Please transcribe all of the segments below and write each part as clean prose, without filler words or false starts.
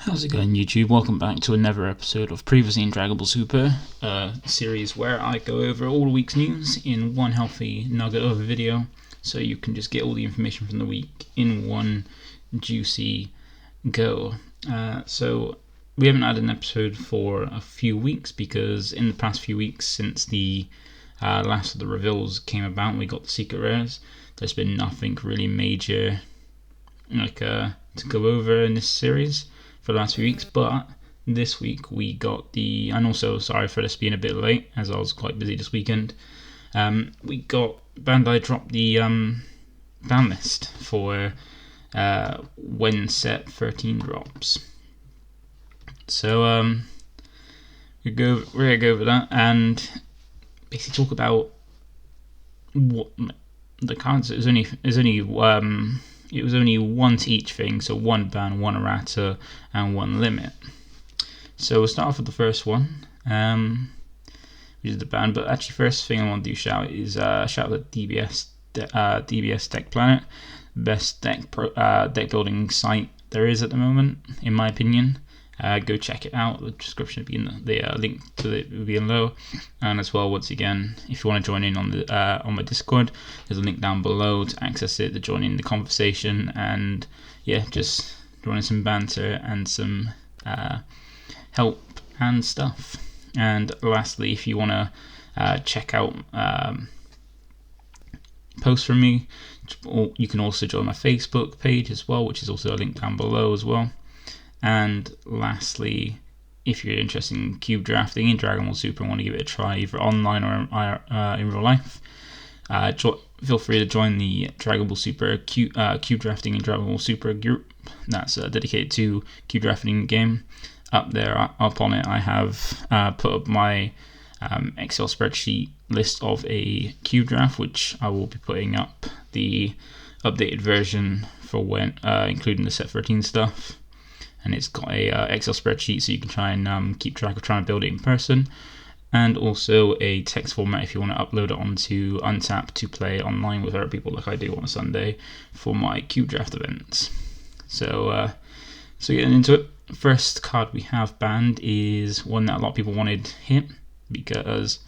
How's it going, YouTube? Welcome back to another episode of Previously in Dragon Ball Super, a series where I go over all the week's news in one healthy nugget of a video, so you can just get all the information from the week in one juicy go. So we haven't had an episode for a few weeks because in the past few weeks since the last of the reveals came about, we got the secret rares. There's been nothing really major to go over in this series for the last few weeks, but this week we got and also sorry for this being a bit late as I was quite busy this weekend, we got Bandai dropped the ban list for when set 13 drops. So we're gonna go over that and basically talk about what the cards. It was only one to each thing, so one ban, one errata, and one limit. So we'll start off with the first one, which is the ban. But actually, first thing I want to do shout out DBS Deck Planet, best deck building site there is at the moment, in my opinion. Go check it out. The description will be in the link to it will be below, and as well, once again, if you want to join in on my Discord, there's a link down below to access it, to join in the conversation, and yeah, just join in some banter and some help and stuff. And lastly, if you want to check out posts from me, you can also join my Facebook page as well, which is also a link down below as well. And lastly, if you're interested in cube drafting in Dragon Ball Super and want to give it a try either online or in real life, feel free to join the Dragon Ball Super cube drafting in Dragon Ball Super group that's dedicated to cube drafting in the game. Up on it, I have put up my Excel spreadsheet list of a cube draft, which I will be putting up the updated version for when, including the set 13 stuff. And it's got a Excel spreadsheet, so you can try and keep track of trying to build it in person, and also a text format if you want to upload it onto Untap to play online with other people, like I do on a Sunday for my cube draft events. So getting into it, first card we have banned is one that a lot of people wanted hit because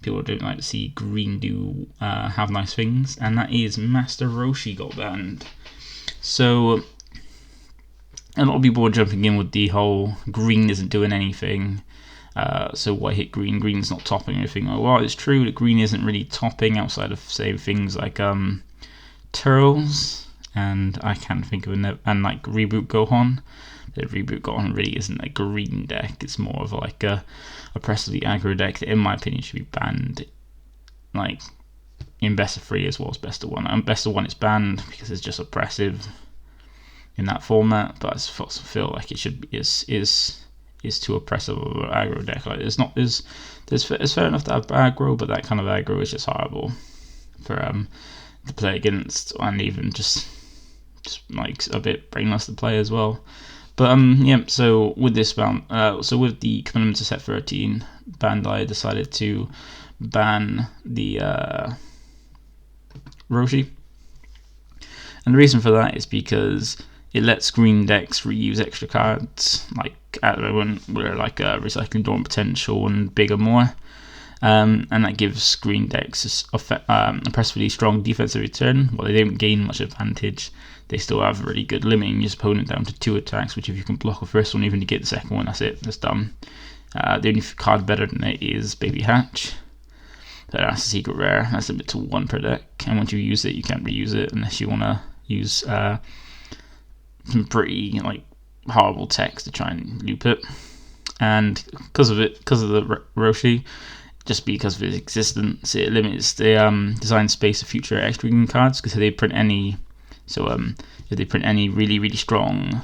people don't like to see green do have nice things, and that is Master Roshi got banned. So a lot of people are jumping in with the whole green isn't doing anything, so why hit green? Green's not topping anything. Well, it's true that green isn't really topping outside of, say, things like Turtles, and I can't think of and like Reboot Gohan. The Reboot Gohan really isn't a green deck. It's more of like a oppressively aggro deck that, in my opinion, should be banned, like in best of 3 as well as best of 1. And best of 1 is banned because it's just oppressive in that format, but I feel like it should be is too oppressive of an aggro deck. Like it's fair enough to have aggro, but that kind of aggro is just horrible for to play against, and even just like a bit brainless to play as well. But yeah, so with this ban, so with the commitment to set 13, Bandai decided to ban the Roshi, and the reason for that is because it lets green decks reuse extra cards, like at the moment we're like recycling dormant potential and bigger more, and that gives green decks oppressively strong defensive return. While they don't gain much advantage, they still have really good limiting your opponent down to 2 attacks, which if you can block the first one, even to get the second one, that's it, that's done. The only card better than it is Baby Hatch. So that's a secret rare, that's a bit to 1 per deck, and once you use it, you can't reuse it unless you want to use some pretty like horrible text to try and loop it. And because of the Roshi, just because of its existence, it limits the design space of future extra green cards, because if they print any really, really strong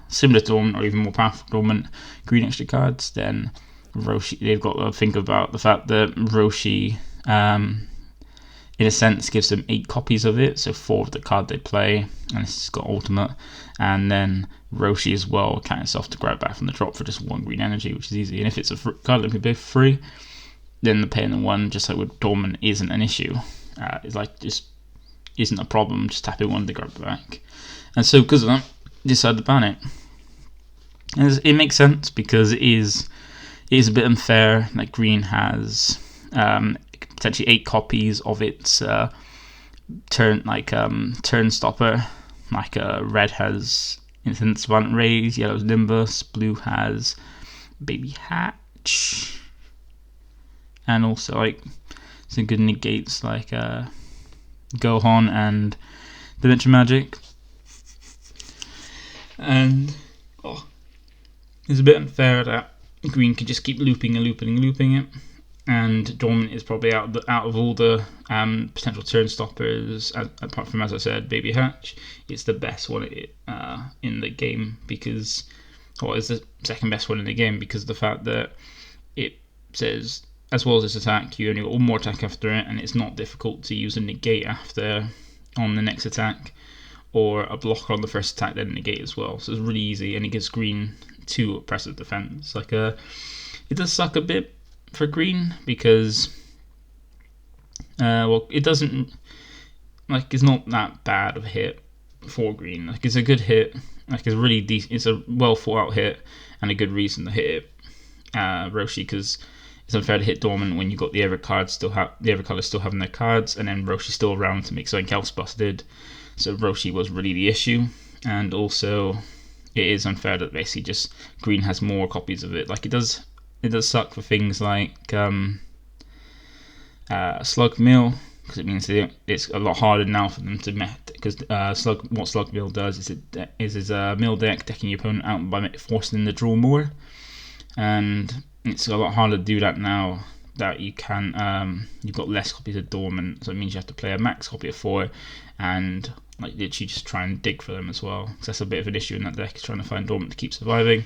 similar to Dormant or even more powerful Dormant green extra cards, then Roshi, they've got to think about the fact that Roshi in a sense gives them 8 copies of it, so 4 of the card they play, and it's got ultimate, and then Roshi as well counts itself to grab back from the drop for just 1 green energy, which is easy. And if it's a card that can be free, then the paying the 1, just like with Dormant, isn't an issue. It's like just isn't a problem, just tapping 1 to grab it back. And so because of that, decided to ban it. And it makes sense because it is a bit unfair. Like green has potentially 8 copies of its turn stopper. Like red has Savant Rays, yellow's Nimbus, blue has Baby Hatch, and also like some good negates like Gohan and Dimension Magic. And it's a bit unfair that green can just keep looping it, and Dormant is probably out of all the potential turn stoppers, apart from, as I said, Baby Hatch. It's the best one in the game because, it's the second best one in the game because of the fact that it says, as well as its attack, you only got one more attack after it, and it's not difficult to use a negate on the next attack, or a blocker on the first attack, then negate as well. So it's really easy, and it gives green 2 oppressive defense. It does suck a bit for green because, it doesn't, it's not that bad of a hit for green. It's a good hit. It's really decent. It's a well thought out hit, and a good reason to hit it, Roshi, because it's unfair to hit Dormant when you got the other colours still having their cards, and then Roshi's still around to make something else busted. So Roshi was really the issue, and also it is unfair that basically just green has more copies of it. It does suck for things like Slug Mill, because it means it's a lot harder now for them to met. Because what Slug Mill does is it's a mill deck, decking your opponent out by forcing them to draw more, and it's a lot harder to do that now that you can. You've got less copies of Dormant, so it means you have to play a max copy of 4, and literally just try and dig for them as well. Because that's a bit of an issue in that deck, is trying to find Dormant to keep surviving.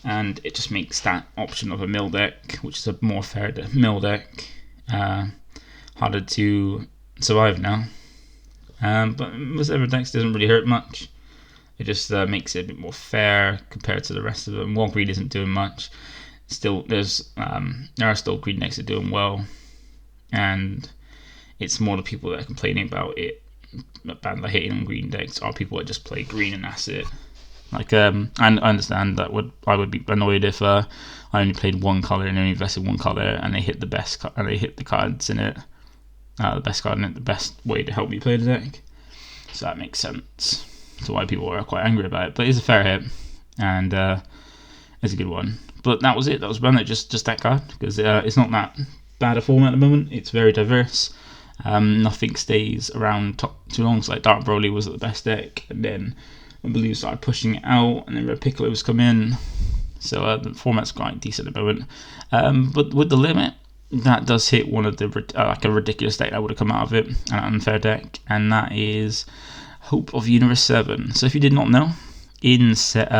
And it just makes that option of a mill deck, which is a more fair mill deck, harder to survive now. But most other decks doesn't really hurt much. It just makes it a bit more fair compared to the rest of them. While green isn't doing much, still there are still green decks that are doing well, and it's more the people that are complaining about it, Bandai hating on green decks, are people that just play green and that's it. I understand that I would be annoyed if I only played one colour and only invested one colour, and they hit the best and they hit the cards in it, the best card in it, the best way to help me play the deck. So that makes sense to why people are quite angry about it. But it's a fair hit, and it's a good one. But that was it. That was Bandai, just that card, because it's not that bad a format at the moment. It's very diverse. Nothing stays around too long. So Dark Broly was the best deck, and then I believe started pushing it out, and then Red Piccolo's come in. So the format's quite decent at the moment. But with the limit, that does hit one of the a ridiculous deck that would have come out of it, an unfair deck, and that is Hope of Universe 7. So if you did not know, in set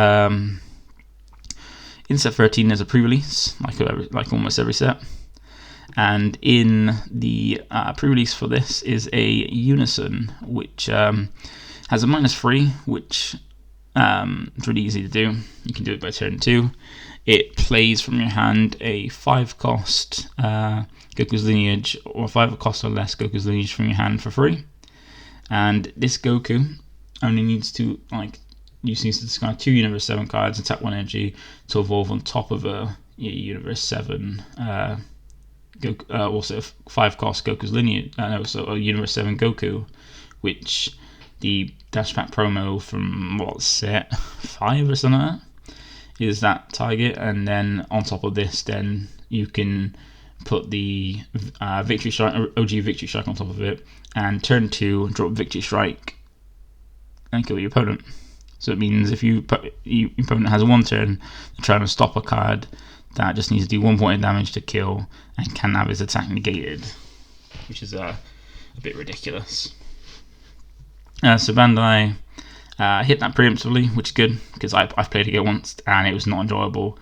13 there's a pre-release, like almost every set. And in the pre-release for this is a Unison, which has a -3, which is really easy to do. You can do it by turn 2. It plays from your hand a 5-cost Goku's Lineage, or 5 cost or less Goku's Lineage from your hand for free. And this Goku only needs to discard 2 Universe 7 cards and tap 1 energy to evolve on top of a Universe 7 also 5-cost Goku's Lineage, so a Universe 7 Goku, which the Dash Pack promo from set 5 or something like that is that target. And then on top of this, then you can put the Victory Strike, OG Victory Strike on top of it, and turn 2 drop Victory Strike and kill your opponent. So it means if your opponent has 1 turn trying to stop a card that just needs to do 1 point of damage to kill and can have his attack negated, which is a bit ridiculous. So Bandai hit that preemptively, which is good, because I've played it once and it was not enjoyable.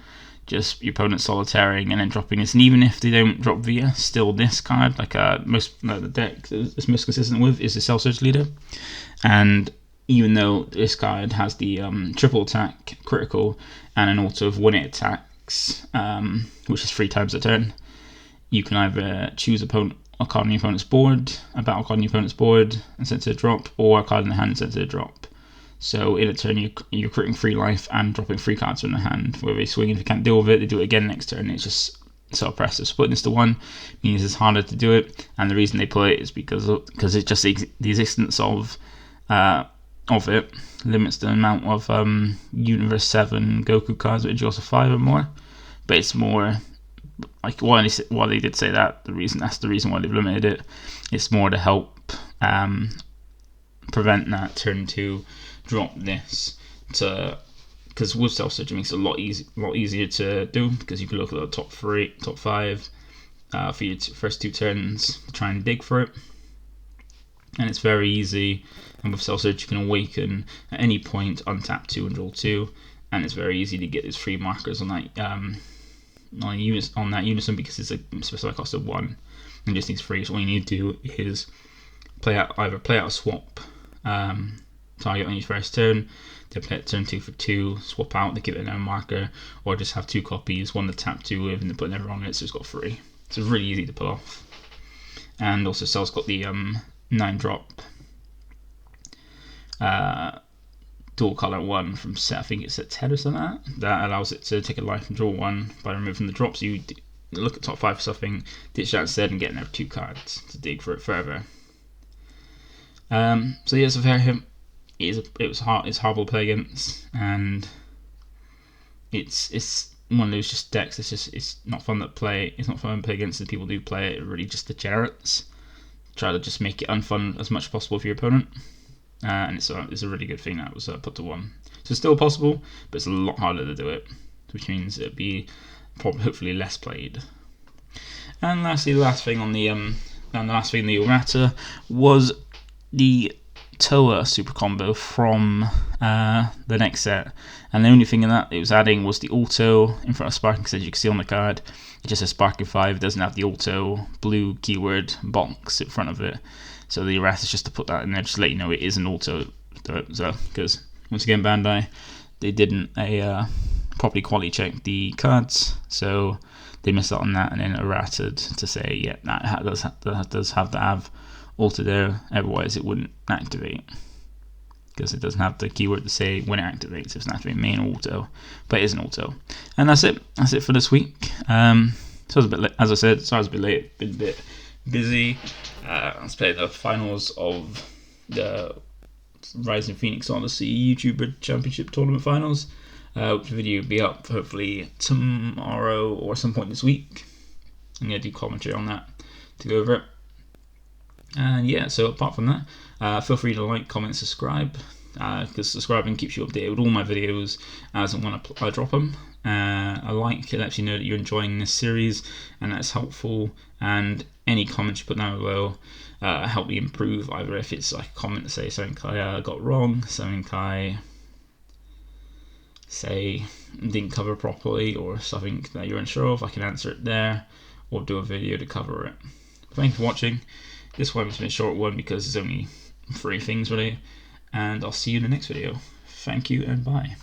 Just your opponent solitaring and then dropping this, and even if they don't drop Via, still this card, the deck it's most consistent with is the Cell Surge Leader. And even though this card has the triple attack, critical, and an auto of 1 hit attacks, which is 3 times a turn, you can either choose a card on your opponent's board, a battle card on your opponent's board and set to a drop, or a card in the hand and set to a drop. So in a turn, you're creating 3 life and dropping 3 cards from the hand. Where they swing, if you can't deal with it, they do it again next turn. It's just so oppressive. Splitting this to 1 means it's harder to do it, and the reason they put it is because it's just the existence of it limits the amount of Universe 7 Goku cards with Jaws of 5 or more. But it's more like why they did say that. That's the reason why they've limited it. It's more to help prevent that turn 2 drop this because with Self Search it makes it a lot easier to do, because you can look at the top 5 for your first 2 turns to try and dig for it, and it's very easy. And with Self Search you can awaken at any point, untap 2 and draw 2, and it's very easy to get these 3 markers on that unison because it's a specific cost of 1 and just needs 3. So all you need to do is play out a swap target on your first turn, then play it turn 2 for 2, swap out, they give it a marker, or just have 2 copies, one to tap 2 with and then put never on it, so it's got 3. So it's really easy to pull off. And also Cell's got the 9-drop dual color 1 from set, I think it's set 10 or something like that. That allows it to take a life and draw 1 by removing the drops. You look at top 5 for something, ditch that instead, and get another 2 cards to dig for it further. So yeah, so for him, it's horrible to play against, and it's one of those just decks. It's not fun to play. It's not fun to play against the people who do play it. Really, just degenerates. Try to just make it unfun as much as possible for your opponent, and it's a really good thing that was put to 1. So it's still possible, but it's a lot harder to do it, which means it'd be probably hopefully less played. And lastly, the last thing in the Errata was the Toa super combo from the next set, and the only thing in that it was adding was the auto in front of Sparking, as you can see on the card. It just says Sparking 5, it doesn't have the auto blue keyword box in front of it. So the Errata is just to put that in there, just to let you know it is an auto. So because once again Bandai, they didn't properly quality check the cards, so they missed out on that, and then errated to say yeah that does have to have auto there, otherwise it wouldn't activate, because it doesn't have the keyword to say when it activates. It's not main auto, but it is an auto. And that's it for this week. So I was a bit late, as I said, so I was a bit late, been a bit busy. Let's play the finals of the Rising Phoenix Odyssey YouTuber Championship Tournament Finals, which video will be up hopefully tomorrow or some point this week. I'm going to do commentary on that to go over it. And yeah, so apart from that, feel free to like, comment, subscribe, because subscribing keeps you updated with all my videos as and when I drop them. A like, it lets you know that you're enjoying this series, and that's helpful. And any comments you put down below help me improve, either if it's like a comment to say something I got wrong, something I say didn't cover properly, or something that you're unsure of, I can answer it there, or do a video to cover it. Thanks for watching. This one has been a short one because there's only 3 things really, and I'll see you in the next video. Thank you and bye.